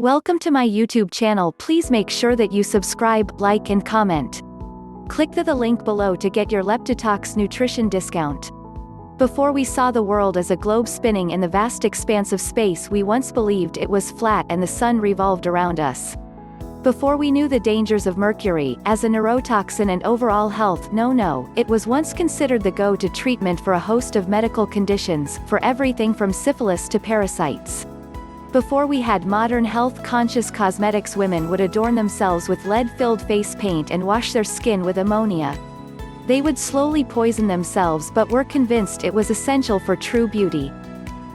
Welcome to my YouTube channel. Please make sure that you subscribe, like and comment. Click the link below to get your Leptitox nutrition discount. Before we saw the world as a globe spinning in the vast expanse of space, we once believed it was flat and the sun revolved around us. Before we knew the dangers of mercury, as a neurotoxin and overall health, it was once considered the go-to treatment for a host of medical conditions, for everything from syphilis to parasites. Before we had modern health-conscious cosmetics, women would adorn themselves with lead-filled face paint and wash their skin with ammonia. They would slowly poison themselves but were convinced it was essential for true beauty.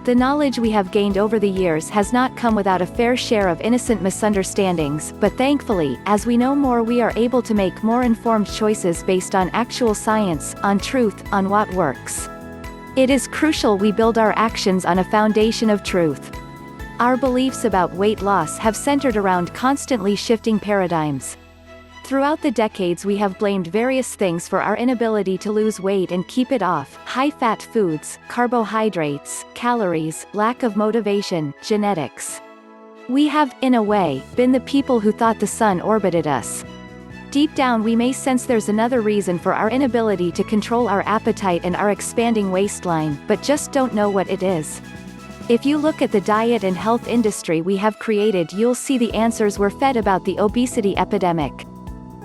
The knowledge we have gained over the years has not come without a fair share of innocent misunderstandings, but thankfully, as we know more, we are able to make more informed choices based on actual science, on truth, on what works. It is crucial we build our actions on a foundation of truth. Our beliefs about weight loss have centered around constantly shifting paradigms. Throughout the decades, we have blamed various things for our inability to lose weight and keep it off: high-fat foods, carbohydrates, calories, lack of motivation, genetics. We have, in a way, been the people who thought the sun orbited us. Deep down we may sense there's another reason for our inability to control our appetite and our expanding waistline, but just don't know what it is. If you look at the diet and health industry we have created, you'll see the answers we're fed about the obesity epidemic.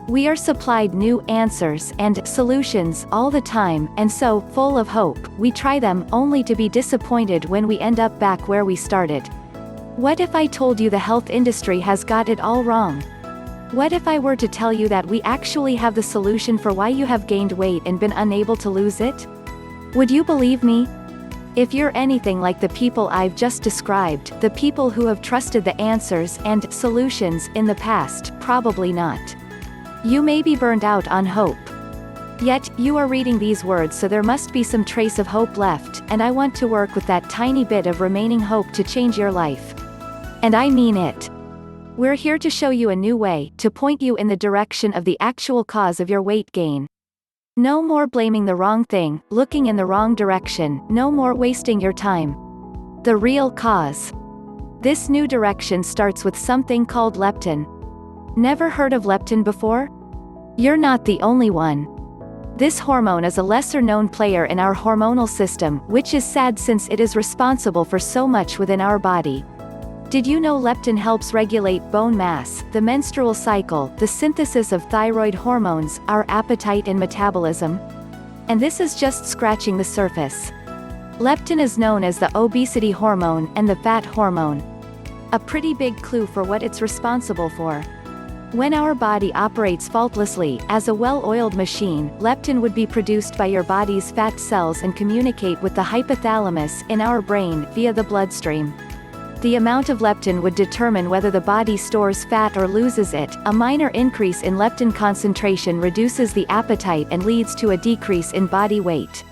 We are supplied new answers and solutions all the time, and so, full of hope, we try them, only to be disappointed when we end up back where we started. What if I told you the health industry has got it all wrong? What if I were to tell you that we actually have the solution for why you have gained weight and been unable to lose it? Would you believe me? If you're anything like the people I've just described, the people who have trusted the answers and solutions in the past, probably not. You may be burned out on hope. Yet, you are reading these words, so there must be some trace of hope left, and I want to work with that tiny bit of remaining hope to change your life. And I mean it. We're here to show you a new way, to point you in the direction of the actual cause of your weight gain. No more blaming the wrong thing, looking in the wrong direction, no more wasting your time. The real cause. This new direction starts with something called leptin. Never heard of leptin before? You're not the only one. This hormone is a lesser-known player in our hormonal system, which is sad since it is responsible for so much within our body. Did you know leptin helps regulate bone mass, the menstrual cycle, the synthesis of thyroid hormones, our appetite and metabolism? And this is just scratching the surface. Leptin is known as the obesity hormone and the fat hormone. A pretty big clue for what it's responsible for. When our body operates faultlessly, as a well-oiled machine, leptin would be produced by your body's fat cells and communicate with the hypothalamus in our brain via the bloodstream. The amount of leptin would determine whether the body stores fat or loses it. A minor increase in leptin concentration reduces the appetite and leads to a decrease in body weight.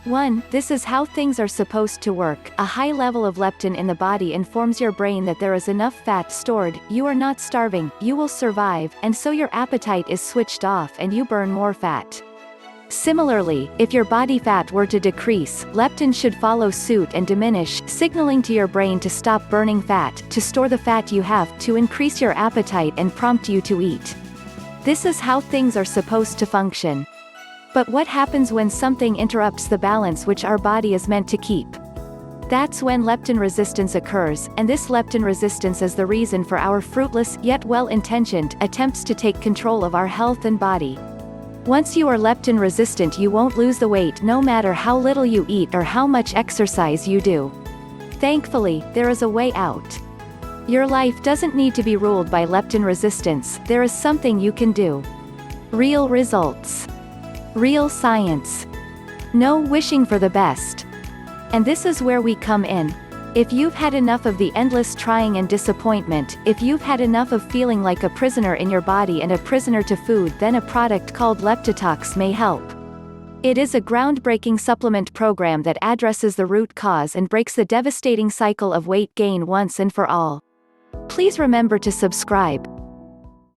1. This is how things are supposed to work. A high level of leptin in the body informs your brain that there is enough fat stored, you are not starving, you will survive, and so your appetite is switched off and you burn more fat. Similarly, if your body fat were to decrease, leptin should follow suit and diminish, signaling to your brain to stop burning fat, to store the fat you have, to increase your appetite and prompt you to eat. This is how things are supposed to function. But what happens when something interrupts the balance which our body is meant to keep? That's when leptin resistance occurs, and this leptin resistance is the reason for our fruitless, yet well-intentioned, attempts to take control of our health and body. Once you are leptin resistant, you won't lose the weight no matter how little you eat or how much exercise you do. Thankfully, there is a way out. Your life doesn't need to be ruled by leptin resistance, there is something you can do. Real results. Real science. No wishing for the best. And this is where we come in. If you've had enough of the endless trying and disappointment, if you've had enough of feeling like a prisoner in your body and a prisoner to food, then a product called Leptitox may help. It is a groundbreaking supplement program that addresses the root cause and breaks the devastating cycle of weight gain once and for all. Please remember to subscribe,